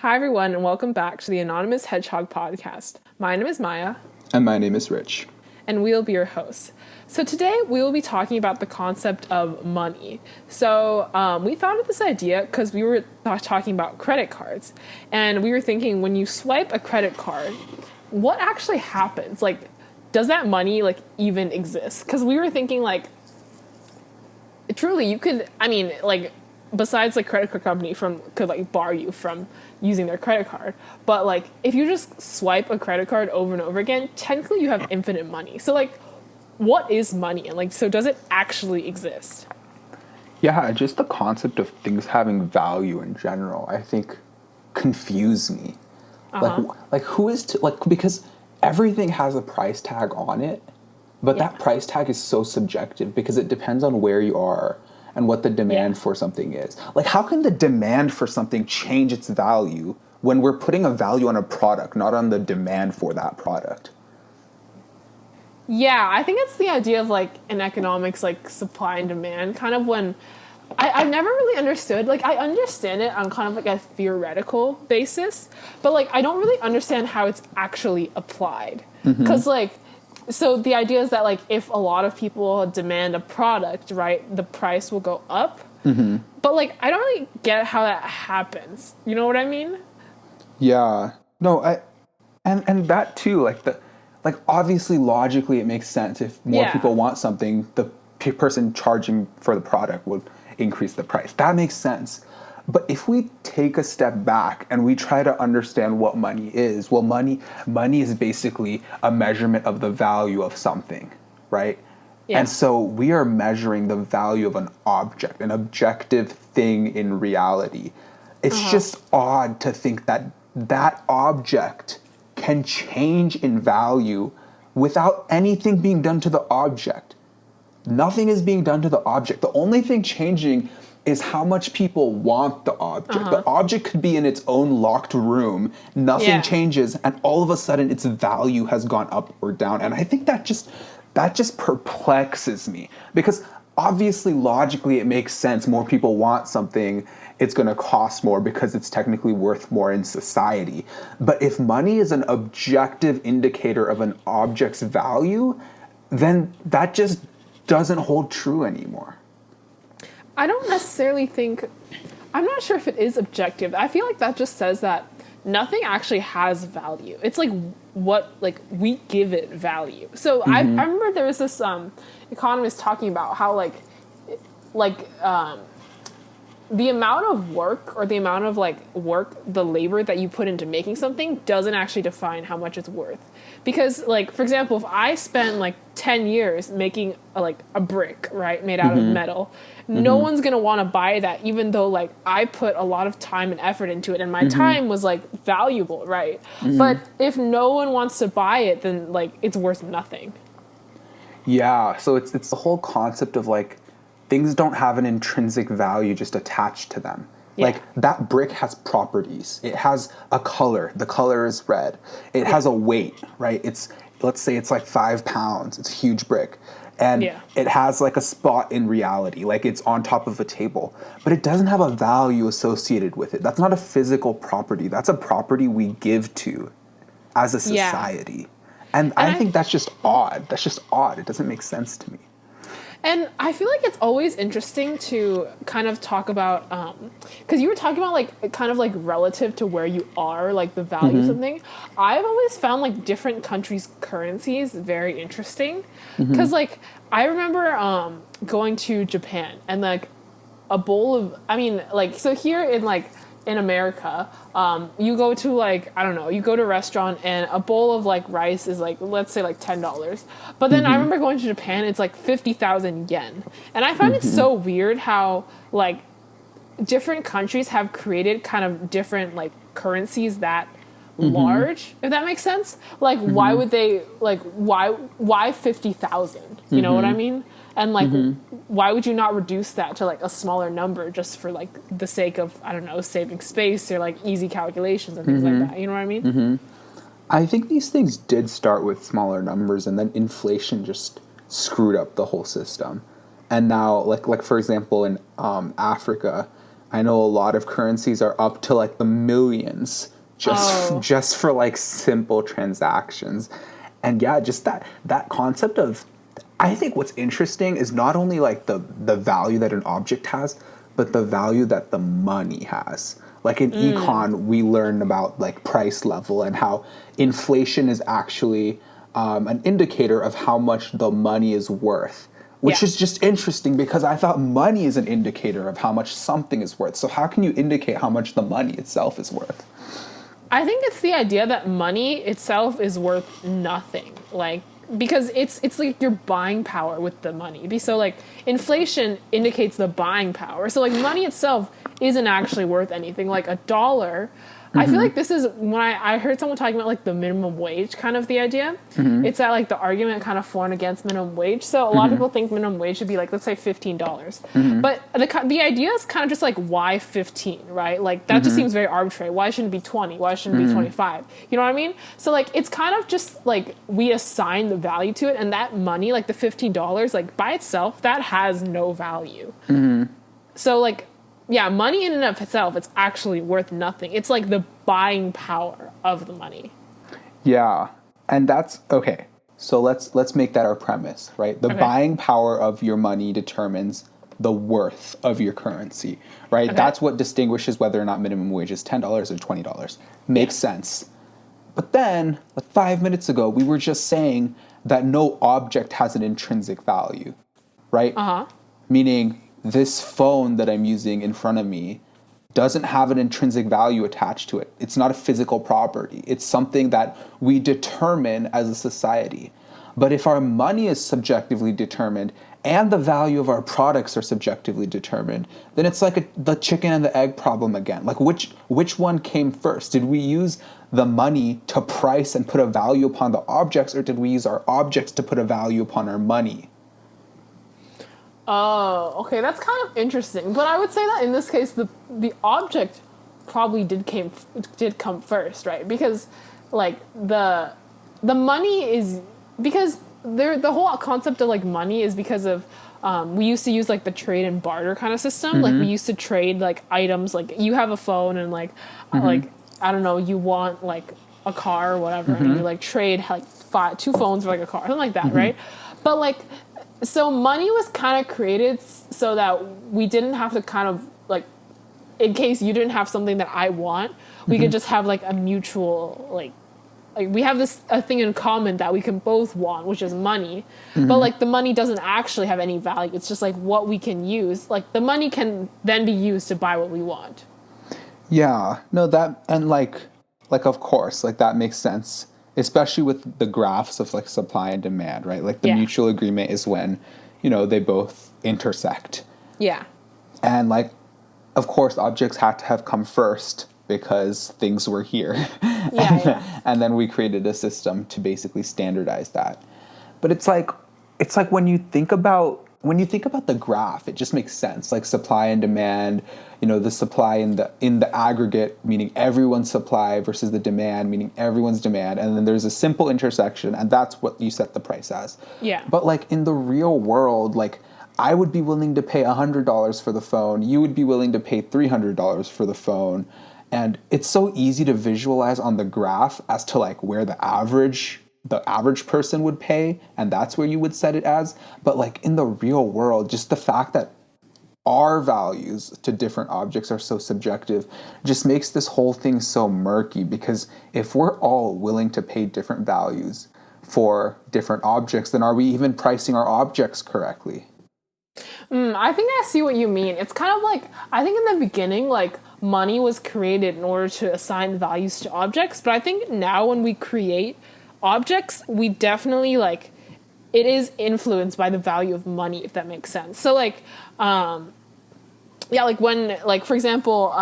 Hi, everyone, and welcome back to the Anonymous Hedgehog podcast. My name is Maya. And my name is Rich. And we'll be your hosts. So today we will be talking about the concept of money. So we founded this idea because we were talking about credit cards. And we were thinking, when you swipe a credit card, what actually happens? Like, does that money, even exist? Because we were thinking, truly, you could, besides credit card company could bar you from using their credit card, but if you just swipe a credit card over and over again, technically you have infinite money. So what is money, and so does it actually exist? Yeah, just the concept of things having value in general, I think, confuse me. Who is because everything has a price tag on it, but that price tag is so subjective because it depends on where you are and what the demand for something is. How can the demand for something change its value when we're putting a value on a product, not on the demand for that product? Yeah, I think it's the idea of in economics, supply and demand, kind of when I've never really understood, I understand it on kind of a theoretical basis, but I don't really understand how it's actually applied. Because so the idea is that if a lot of people demand a product, right, the price will go up. But I don't really get how that happens. You know what I mean? Yeah. No, and that too, obviously logically it makes sense. If more people want something, the person charging for the product would increase the price. That makes sense. But if we take a step back and we try to understand what money is, well, money is basically a measurement of the value of something, right? Yeah. And so we are measuring the value of an object, an objective thing in reality. It's just odd to think that that object can change in value without anything being done to the object. Nothing is being done to the object. The only thing changing is how much people want the object. The object could be in its own locked room, nothing changes, and all of a sudden its value has gone up or down. And I think that just perplexes me, because obviously logically it makes sense. More people want something, it's going to cost more because it's technically worth more in society. But if money is an objective indicator of an object's value, then that just doesn't hold true anymore. I don't necessarily think, I'm not sure if it is objective. I feel like that just says that nothing actually has value. It's what we give it value. So I remember there was this economist talking about how the amount of work, or the amount of the labor that you put into making something doesn't actually define how much it's worth. Because for example, if I spend 10 years making a brick, right, made out of metal, no one's going to want to buy that, even though I put a lot of time and effort into it, and my time was valuable, right? But if no one wants to buy it, then it's worth nothing. Yeah, so it's the whole concept of things don't have an intrinsic value just attached to them. Yeah. That brick has properties. It has a color. The color is red. It has a weight, right? Let's say it's 5 pounds. It's a huge brick. And it has a spot in reality, it's on top of a table. But it doesn't have a value associated with it. That's not a physical property. That's a property we give to as a society. And I think that's just odd. That's just odd. It doesn't make sense to me. And I feel like it's always interesting to kind of talk about, because you were talking about kind of relative to where you are, the value of something. I've always found different countries' currencies very interesting, because I remember going to Japan, and a bowl of, so here in America, you go to I don't know, you go to a restaurant and a bowl of rice is let's say $10. But then I remember going to Japan, it's 50,000 yen. And I find it so weird how different countries have created kind of different currencies that large, if that makes sense. Why would they why 50,000? You know what I mean? And why would you not reduce that to a smaller number just for the sake of, I don't know, saving space or easy calculations and things like that? You know what I mean? I think these things did start with smaller numbers, and then inflation just screwed up the whole system. And now, for example, in Africa, I know a lot of currencies are up to like the millions just for like simple transactions. And yeah, just that concept of, I think what's interesting is not only like the value that an object has, but the value that the money has. Like in econ, we learn about like price level and how inflation is actually an indicator of how much the money is worth, which is just interesting because I thought money is an indicator of how much something is worth. So how can you indicate how much the money itself is worth? I think it's the idea that money itself is worth nothing. Like, because it's like your buying power with the money. So like inflation indicates the buying power. So like money itself isn't actually worth anything. Like a dollar, I feel like this is when I heard someone talking about like the minimum wage, kind of the idea. It's that like the argument kind of for and against minimum wage. So a lot of people think minimum wage should be like, let's say $15. But the idea is kind of just like, why 15, right? Like that just seems very arbitrary. Why shouldn't it be 20? Why shouldn't it be 25? You know what I mean? So like it's kind of just like we assign the value to it, and that money, like the $15, like by itself, that has no value. So like, yeah, money in and of itself, it's actually worth nothing. It's like the buying power of the money. Yeah, and that's okay. So let's make that our premise, right? The buying power of your money determines the worth of your currency, right? That's what distinguishes whether or not minimum wage is $10 or $20. Makes sense. But then, like 5 minutes ago, we were just saying that no object has an intrinsic value, right? Meaning this phone that I'm using in front of me doesn't have an intrinsic value attached to it. It's not a physical property. It's something that we determine as a society. But if our money is subjectively determined and the value of our products are subjectively determined, then it's like the chicken and the egg problem again. Like which one came first? Did we use the money to price and put a value upon the objects, or did we use our objects to put a value upon our money? Oh, okay, that's kind of interesting. But I would say that in this case, the object probably did come first, right? Because like the money is, because the whole concept of like money is because of we used to use like the trade and barter kind of system. Like we used to trade like items. Like you have a phone and like like I don't know, you want like a car or whatever, and you like trade like two phones for like a car, something like that, right? But like, so money was kind of created so that we didn't have to kind of like, in case you didn't have something that I want, we could just have like a mutual like we have a thing in common that we can both want, which is money. But like the money doesn't actually have any value. It's just like what we can use. Like the money can then be used to buy what we want. Yeah, no, that, and like of course, like that makes sense, especially with the graphs of like supply and demand, right? Like the mutual agreement is when, they both intersect. Yeah. And like, of course, objects had to have come first because things were here. And then we created a system to basically standardize that. But it's like when you think about the graph, it just makes sense. Like supply and demand, the supply in the aggregate, meaning everyone's supply, versus the demand, meaning everyone's demand. And then there's a simple intersection, and that's what you set the price as. Yeah. But like in the real world, like I would be willing to pay $100 for the phone. You would be willing to pay $300 for the phone. And it's so easy to visualize on the graph as to like where the average person would pay, and that's where you would set it as. But like in the real world, just the fact that our values to different objects are so subjective just makes this whole thing so murky, because if we're all willing to pay different values for different objects, then are we even pricing our objects correctly? I think I see what you mean. It's kind of like, I think in the beginning, like money was created in order to assign values to objects. But I think now when we create objects, we definitely like, it is influenced by the value of money, if that makes sense. So like, like when, like for example,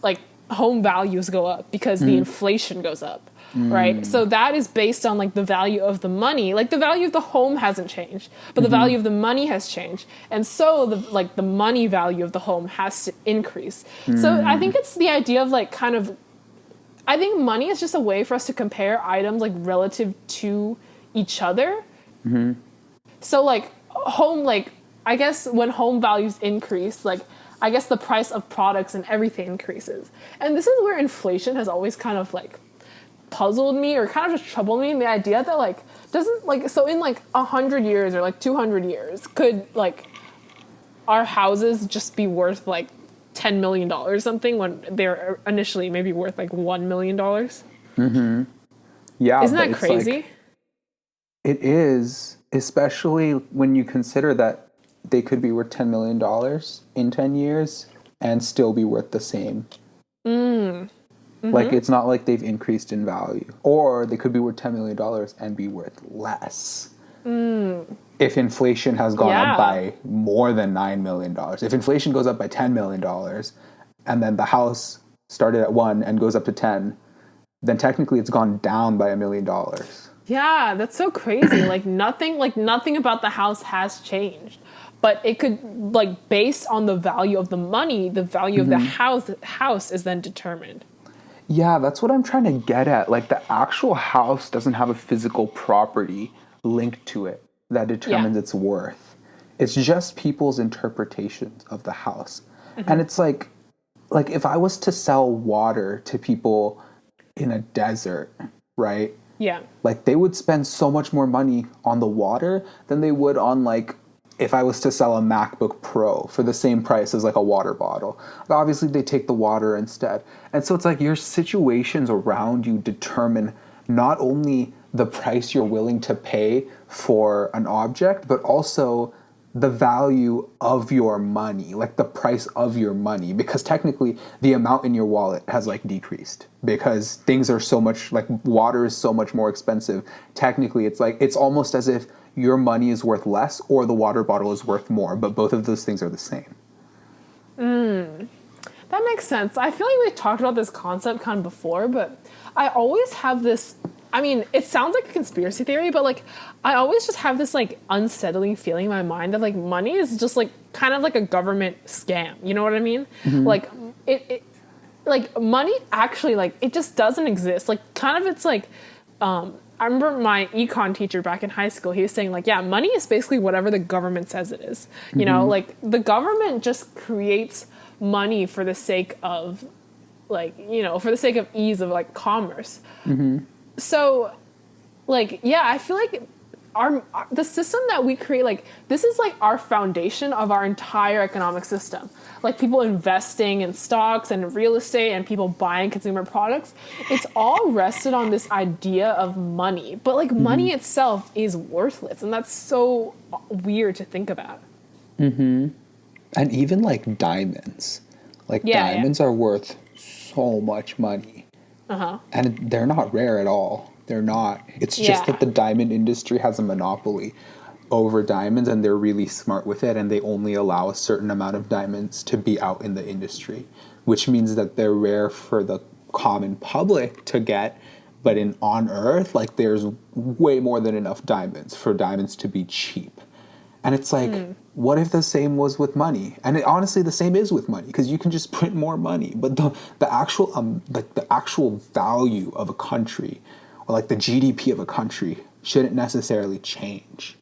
like home values go up because the inflation goes up. Right? So that is based on like the value of the money. Like the value of the home hasn't changed, but the value of the money has changed. And so the money value of the home has to increase. So I think it's the idea of like kind of, I think money is just a way for us to compare items like relative to each other. So like home, like I guess when home values increase, like I guess the price of products and everything increases. And this is where inflation has always kind of like puzzled me or kind of just troubled me in the idea that like doesn't like so in like 100 years or like 200 years could like our houses just be worth like $10 million or something when they're initially maybe worth like $1 million? Yeah, isn't but that crazy? Like, it is, especially when you consider that they could be worth $10 million in 10 years and still be worth the same. Like, it's not like they've increased in value. Or they could be worth $10 million and be worth less. If inflation has gone up by more than $9 million. If inflation goes up by $10 million and then the house started at 1 and goes up to 10, then technically it's gone down by $1 million. Yeah, that's so crazy. like nothing about the house has changed. But it could, like, based on the value of the money, the value of the house is then determined. Yeah, that's what I'm trying to get at. Like, the actual house doesn't have a physical property linked to it that determines its worth. It's just people's interpretations of the house. And it's like if I was to sell water to people in a desert, right? Yeah. Like, they would spend so much more money on the water than they would on, like, if I was to sell a MacBook Pro for the same price as like a water bottle. But obviously they take the water instead. And so it's like your situations around you determine not only the price you're willing to pay for an object, but also the value of your money, like the price of your money, because technically the amount in your wallet has like decreased because things are so much, like water is so much more expensive. Technically it's like, it's almost as if your money is worth less or the water bottle is worth more, but both of those things are the same. That makes sense. I feel like we talked about this concept kind of before, but I always have this, I mean, it sounds like a conspiracy theory, but like I always just have this like unsettling feeling in my mind that like money is just like kind of like a government scam. You know what I mean? Like it like money actually like it just doesn't exist. Like kind of it's like I remember my econ teacher back in high school, he was saying like, yeah, money is basically whatever the government says it is. You know, like the government just creates money for the sake of like, you know, for the sake of ease of like commerce. So like, yeah, I feel like the system that we create, like this is like our foundation of our entire economic system. Like people investing in stocks and real estate and people buying consumer products, it's all rested on this idea of money. But like money itself is worthless, and that's so weird to think about. And even like diamonds. Like diamonds are worth so much money. And they're not rare at all. They're not. It's just that the diamond industry has a monopoly over diamonds, and they're really smart with it, and they only allow a certain amount of diamonds to be out in the industry, which means that they're rare for the common public to get, but on Earth, like there's way more than enough diamonds for diamonds to be cheap. And it's like, what if the same was with money? And honestly, the same is with money, because you can just print more money. But the actual value of a country, or like the GDP of a country, shouldn't necessarily change.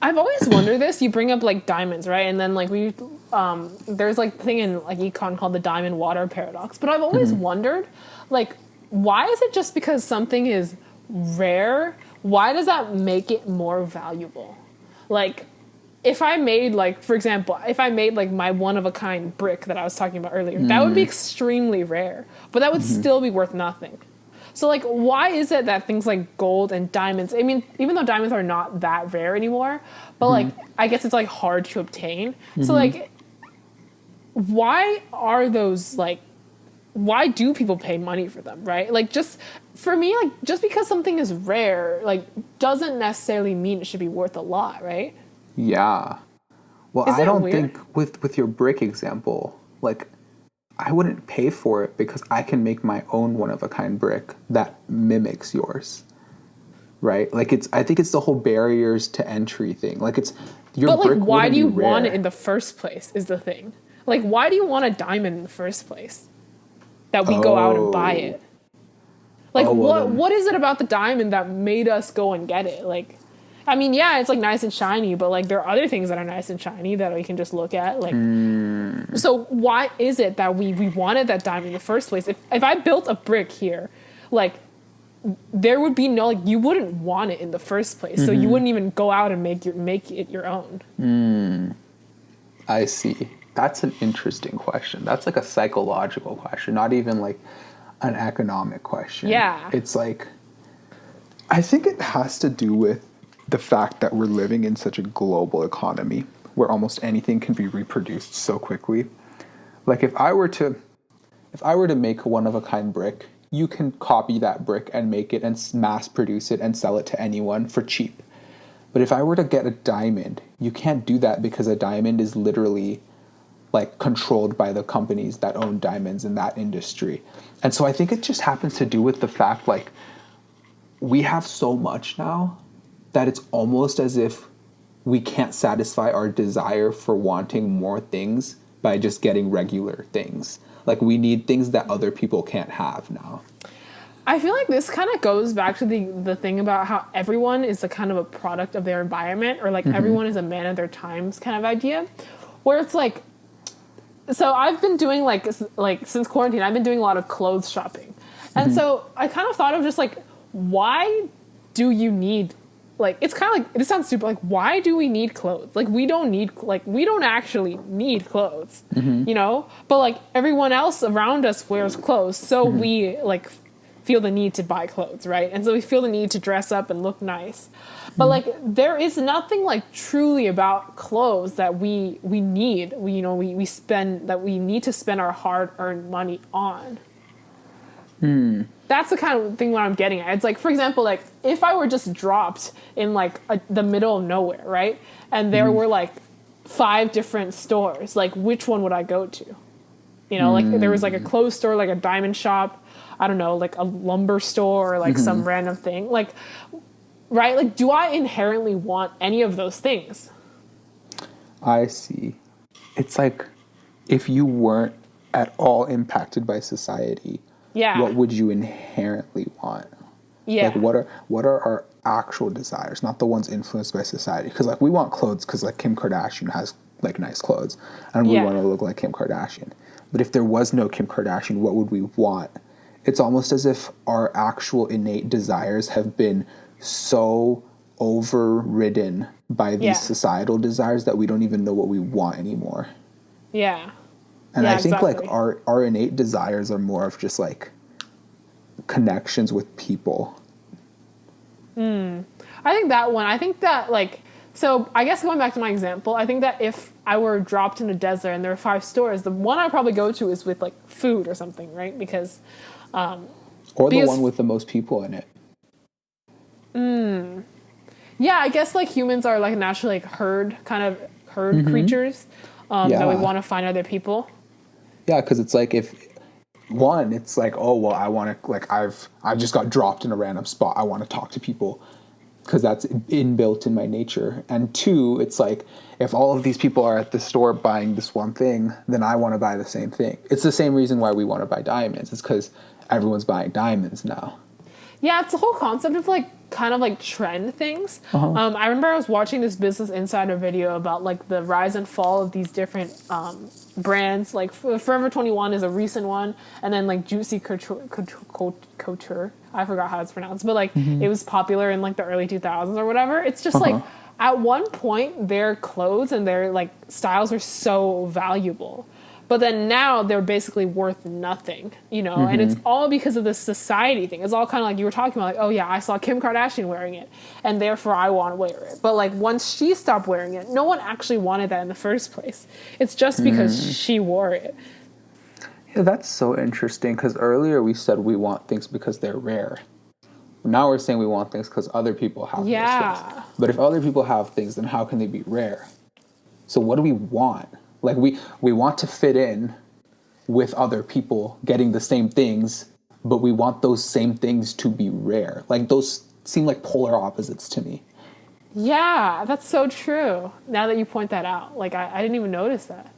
I've always wondered this. You bring up like diamonds, right? And then like there's like the thing in like econ called the diamond water paradox. But I've always wondered, like, why is it just because something is rare? Why does that make it more valuable? Like, if I made like, for example, if I made like my one of a kind brick that I was talking about earlier, that would be extremely rare, but that would still be worth nothing. So like, why is it that things like gold and diamonds, I mean, even though diamonds are not that rare anymore, but like, I guess it's like hard to obtain. So like, why are those like, why do people pay money for them, right? Like, just for me, like, just because something is rare, like, doesn't necessarily mean it should be worth a lot, right? Yeah. Well, I don't think with your brick example, like, I wouldn't pay for it because I can make my own one-of-a-kind brick that mimics yours, right? Like, I think it's the whole barriers to entry thing. Like, it's your brick. But like, why do you want it in the first place? Is the thing. Like, why do you want a diamond in the first place? That we go out and buy it. Like, what is it about the diamond that made us go and get it? Like, I mean, yeah, it's like nice and shiny, but like there are other things that are nice and shiny that we can just look at. Like, so why is it that we wanted that diamond in the first place? If I built a brick here, like there would be no, like, you wouldn't want it in the first place, so you wouldn't even go out and make it your own. I see. That's an interesting question. That's like a psychological question, not even like an economic question. Yeah. It's like, I think it has to do with the fact that we're living in such a global economy where almost anything can be reproduced so quickly. Like if I were to make a one of a kind brick, you can copy that brick and make it and mass produce it and sell it to anyone for cheap. But if I were to get a diamond, you can't do that because a diamond is literally like controlled by the companies that own diamonds in that industry. And so I think it just happens to do with the fact like we have so much now that it's almost as if we can't satisfy our desire for wanting more things by just getting regular things. Like we need things that other people can't have now. I feel like this kind of goes back to the thing about how everyone is a kind of a product of their environment, or like everyone is a man of their times kind of idea, where it's like, so I've been doing like since quarantine, I've been doing a lot of clothes shopping. And so I kind of thought of just like, why do you need, like, it's kind of like, this sounds stupid, like, why do we need clothes? Like, we don't actually need clothes, you know? But like everyone else around us wears clothes, so we like feel the need to buy clothes, right? And so we feel the need to dress up and look nice. But like there is nothing like truly about clothes that we need, we spend, that we need to spend our hard-earned money on. That's the kind of thing what I'm getting at. It's like, for example, like if I were just dropped in like the middle of nowhere, right? And there were like 5 different stores, like which one would I go to? You know, like there was like a clothes store, like a diamond shop, I don't know, like a lumber store, or like some random thing. Like, right? Like, do I inherently want any of those things? I see. It's like if you weren't at all impacted by society, what would you inherently want? Yeah. Like what are our actual desires, not the ones influenced by society? Because like we want clothes because like Kim Kardashian has like nice clothes and we want to look like Kim Kardashian. But if there was no Kim Kardashian, what would we want? It's almost as if our actual innate desires have been so overridden by these societal desires that we don't even know what we want anymore. Yeah. And I think like our innate desires are more of just like connections with people. I think that like, so I guess going back to my example, I think that if I were dropped in a desert and there were 5 stores, the one I'd probably go to is with like food or something, right? Because or the one with the most people in it. Yeah, I guess like humans are like naturally like herd creatures, that we want to find other people. Yeah, because it's like it's like, oh well, I want to, like I just got dropped in a random spot, I want to talk to people because that's inbuilt in my nature. And 2, it's like if all of these people are at the store buying this one thing, then I want to buy the same thing. It's the same reason why we want to buy diamonds. It's because everyone's buying diamonds now. Yeah, it's the whole concept of like kind of like trend things. I remember I was watching this Business Insider video about like the rise and fall of these different brands. Like Forever 21 is a recent one, and then like Juicy Couture, I forgot how it's pronounced, but like it was popular in like the early 2000s or whatever. It's just like at one point their clothes and their like styles were so valuable. But then now they're basically worth nothing, you know? And it's all because of this society thing. It's all kind of like you were talking about, like, oh yeah, I saw Kim Kardashian wearing it, and therefore I want to wear it. But like once she stopped wearing it, no one actually wanted that in the first place. It's just because she wore it. Yeah, that's so interesting, because earlier we said we want things because they're rare. Now we're saying we want things because other people have those things. But if other people have things, then how can they be rare? So what do we want? Like we want to fit in with other people getting the same things, but we want those same things to be rare. Like those seem like polar opposites to me. Yeah, that's so true. Now that you point that out, like I didn't even notice that.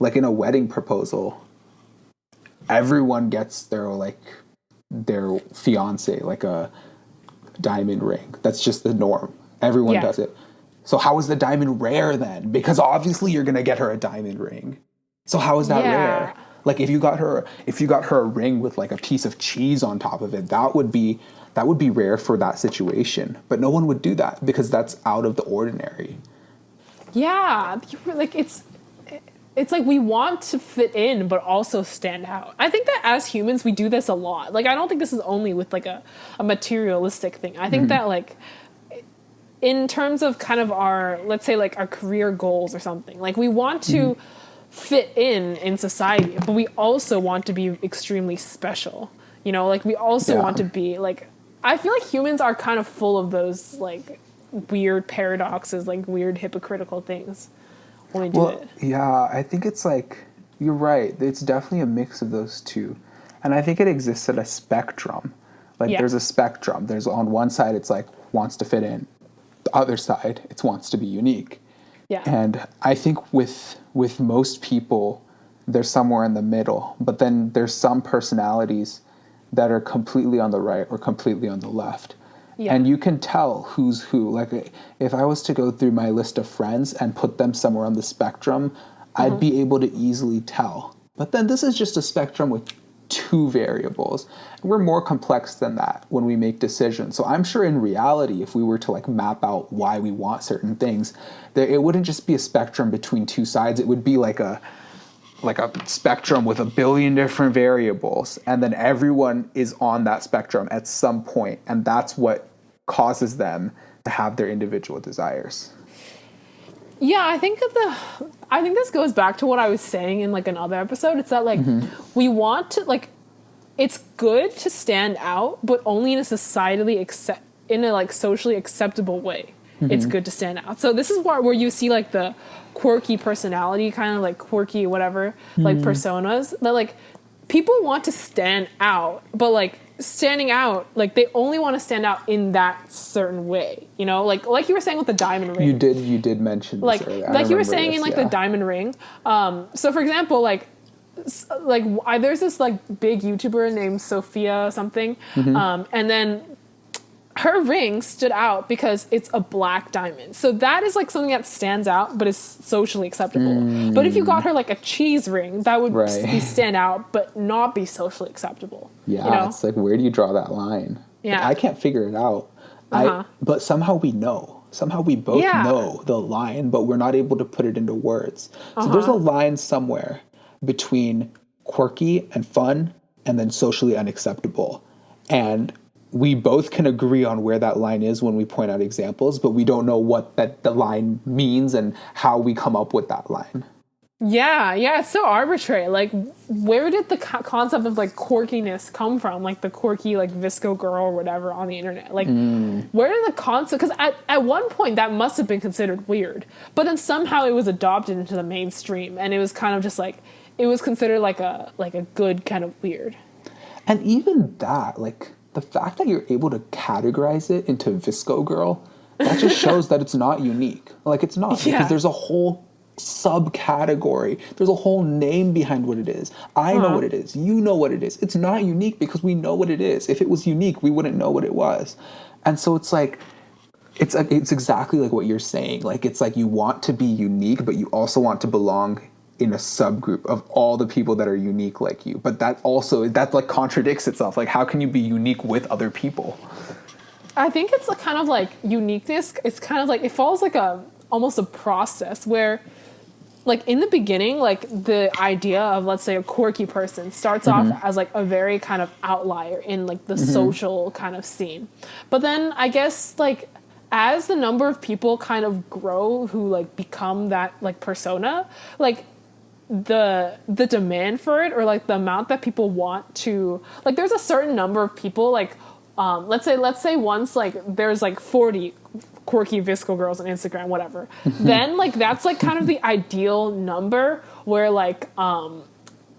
Like in a wedding proposal, everyone gets their fiance like a diamond ring. That's just the norm. Everyone Yeah. does it. So how is the diamond rare then? Because obviously you're going to get her a diamond ring. So how is that rare? Like if you got her a ring with like a piece of cheese on top of it, that would be rare for that situation. But no one would do that because that's out of the ordinary. Yeah, like it's like we want to fit in but also stand out. I think that as humans we do this a lot. Like I don't think this is only with like a materialistic thing. I think that like in terms of kind of our, let's say like our career goals or something, like we want to fit in society, but we also want to be extremely special. You know, like we also want to be like, I feel like humans are kind of full of those like weird paradoxes, like weird hypocritical things when we do it. Yeah, I think it's like, you're right. It's definitely a mix of those two. And I think it exists at a spectrum. Like there's a spectrum. There's on one side, it's like wants to fit in. The other side, it wants to be unique. Yeah. And I think with most people, they're somewhere in the middle. But then there's some personalities that are completely on the right or completely on the left. Yeah. And you can tell who's who. Like if I was to go through my list of friends and put them somewhere on the spectrum, I'd be able to easily tell. But then this is just a spectrum with two variables. We're more complex than that when we make decisions. So I'm sure in reality, if we were to like map out why we want certain things, it wouldn't just be a spectrum between two sides. It would be like a spectrum with a billion different variables, and then everyone is on that spectrum at some point, and that's what causes them to have their individual desires. Yeah, I think this goes back to what I was saying in like another episode. It's that like we want to like, it's good to stand out, but only in a socially acceptable way. It's good to stand out. So this is where you see like the quirky personality, kind of like quirky whatever, like personas that like people want to stand out, but like standing out, like they only want to stand out in that certain way, you know, like you were saying with the diamond ring. You did mention this like earlier. like you were saying in like the diamond ring. So for example, like there's this like big YouTuber named Sophia something, and then her ring stood out because it's a black diamond. So that is like something that stands out, but is socially acceptable. But if you got her like a cheese ring, that would be stand out, but not be socially acceptable. Yeah, you know? It's like, where do you draw that line? Yeah. Like, I can't figure it out. But somehow we know. Somehow we both know the line, but we're not able to put it into words. So there's a line somewhere between quirky and fun and then socially unacceptable. And we both can agree on where that line is when we point out examples, but we don't know what the line means and how we come up with that line. Yeah, it's so arbitrary. Like, where did the concept of like quirkiness come from? Like the quirky like Visco girl or whatever on the internet. Like, where did the concept? Because at one point that must have been considered weird, but then somehow it was adopted into the mainstream, and it was kind of just like it was considered like a good kind of weird. And even that, like, the fact that you're able to categorize it into Visco girl, that just shows that it's not unique. Like, it's not. Because there's a whole subcategory. There's a whole name behind what it is. I know what it is. You know what it is. It's not unique because we know what it is. If it was unique, we wouldn't know what it was. And so it's like, it's exactly like what you're saying. Like, it's like you want to be unique, but you also want to belong in a subgroup of all the people that are unique like you. But that like contradicts itself. Like, how can you be unique with other people? I think it's a kind of like uniqueness. It's kind of like, it follows like almost a process where like in the beginning, like the idea of, let's say, a quirky person starts off as like a very kind of outlier in like the social kind of scene. But then I guess like as the number of people kind of grow who like become that like persona, like the demand for it, or like the amount that people want to, like there's a certain number of people, like let's say once like there's like 40 quirky Visco girls on Instagram, whatever, then like that's like kind of the ideal number where like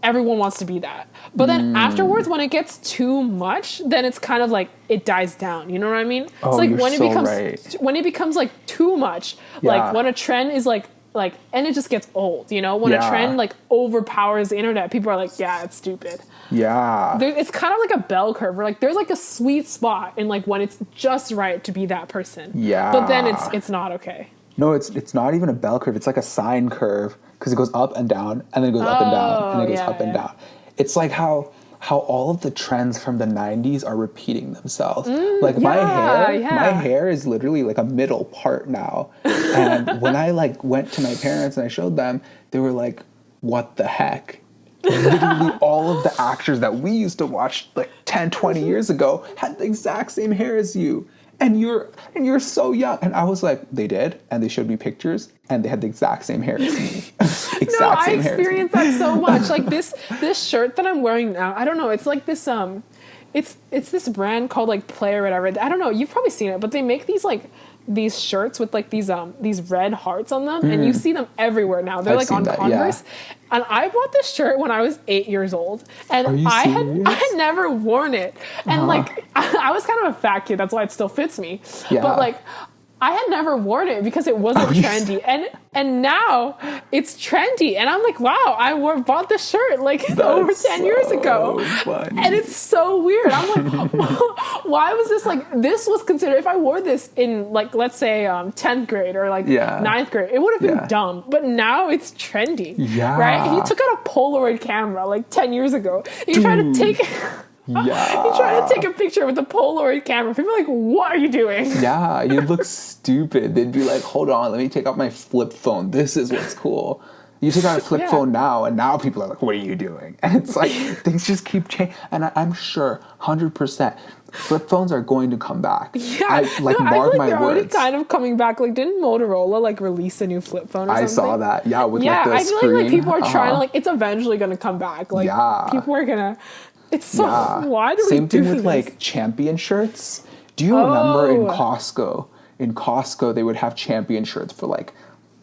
everyone wants to be that. But then afterwards, when it gets too much, then it's kind of like it dies down, you know what I mean? Oh, it's like you're when so right. when it becomes like too much, like when a trend is like like, and it just gets old, you know, when a trend like overpowers the internet, people are like, yeah, it's stupid. Yeah. It's kind of like a bell curve where like there's like a sweet spot in like when it's just right to be that person. Yeah. But then it's not okay. No, it's not even a bell curve. It's like a sine curve because it goes up and down and then it goes up and down and then it goes up and down. It's like how all of the trends from the 90s are repeating themselves. Like my hair is literally like a middle part now. And when I like went to my parents and I showed them, they were like, what the heck? Literally all of the actors that we used to watch like 10, 20 years ago had the exact same hair as you. And you're so young. And I was like, they did, and they showed me pictures, and they had the exact same hair as me. I experienced that so much. Like this shirt that I'm wearing now, I don't know, it's like this it's this brand called like Play or whatever. I don't know, you've probably seen it, but they make these shirts with like these red hearts on them, and you see them everywhere now. They're like on Converse. And I bought this shirt when I was 8 years old, and I had never worn it. And like I was kind of a fat kid, that's why it still fits me. Yeah. But like I had never worn it because it wasn't trendy. And now it's trendy. And I'm like, wow, I bought this shirt like over 10 years ago. Funny. And it's so weird. I'm like, why was this like, this was considered, if I wore this in like, let's say 10th grade or like 9th grade, it would have been dumb. But now it's trendy. Yeah. Right? If you took out a Polaroid camera like 10 years ago, you try to take... Yeah. You try to take a picture with a Polaroid camera. People are like, what are you doing? Yeah, you'd look stupid. They'd be like, hold on, let me take out my flip phone. This is what's cool. You take out a flip phone now, and now people are like, what are you doing? And it's like, things just keep changing. And I'm sure, 100%, flip phones are going to come back. Yeah. I feel like they're already kind of coming back. Like, didn't Motorola like release a new flip phone or something? I saw that. Yeah, with like the I feel screen. Like people are trying to, like, it's eventually going to come back. Like, people are going to... It's so, why do we do Same thing with like Champion shirts. Do you remember in Costco? In Costco, they would have Champion shirts for like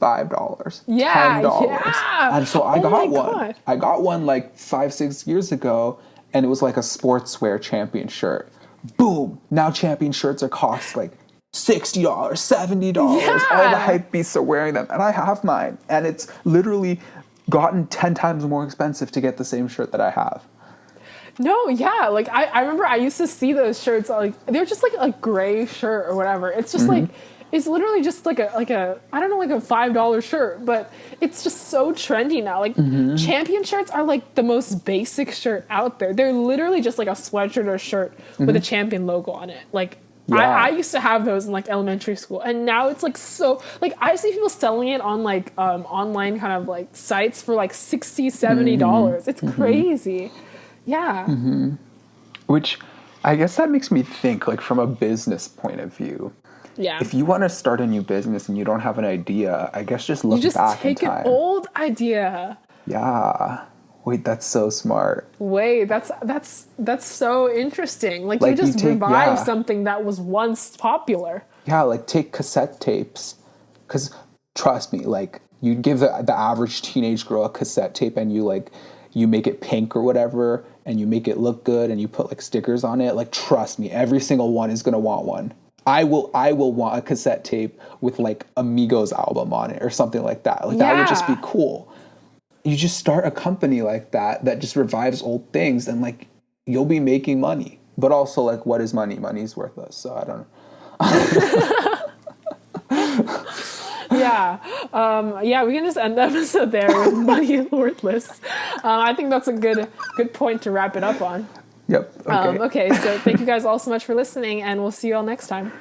$5, $10. Yeah. And so I got one. God. I got one like 5-6 years ago, and it was like a sportswear Champion shirt. Boom! Now Champion shirts are cost like $60, $70. All the hype beasts are wearing them, and I have mine, and it's literally gotten 10 times more expensive to get the same shirt that I have. No, yeah, like I remember I used to see those shirts, like they're just like a gray shirt or whatever. It's just like, it's literally just like a I don't know, like a $5 shirt, but it's just so trendy now. Like Champion shirts are like the most basic shirt out there. They're literally just like a sweatshirt or shirt with a Champion logo on it. Like I used to have those in like elementary school, and now it's like so, like I see people selling it on like online kind of like sites for like $60, $70. It's crazy. Yeah. Which I guess that makes me think, like, from a business point of view. Yeah. If you want to start a new business and you don't have an idea, I guess just look back in time. You just take an old idea. Yeah. Wait, that's so smart. Wait, that's so interesting. Like you just revive something that was once popular. Yeah, like take cassette tapes. Because trust me, like you give the average teenage girl a cassette tape and you make it pink or whatever, and you make it look good, and you put like stickers on it. Like, trust me, every single one is gonna want one. I will want a cassette tape with like a Migos album on it or something like that. Like that would just be cool. You just start a company like that just revives old things, and like you'll be making money. But also, like, what is money? Money's worthless. So I don't know. We can just end the episode there with money is worthless. I think that's a good point to wrap it up on. Yep. Okay, so thank you guys all so much for listening, and we'll see you all next time.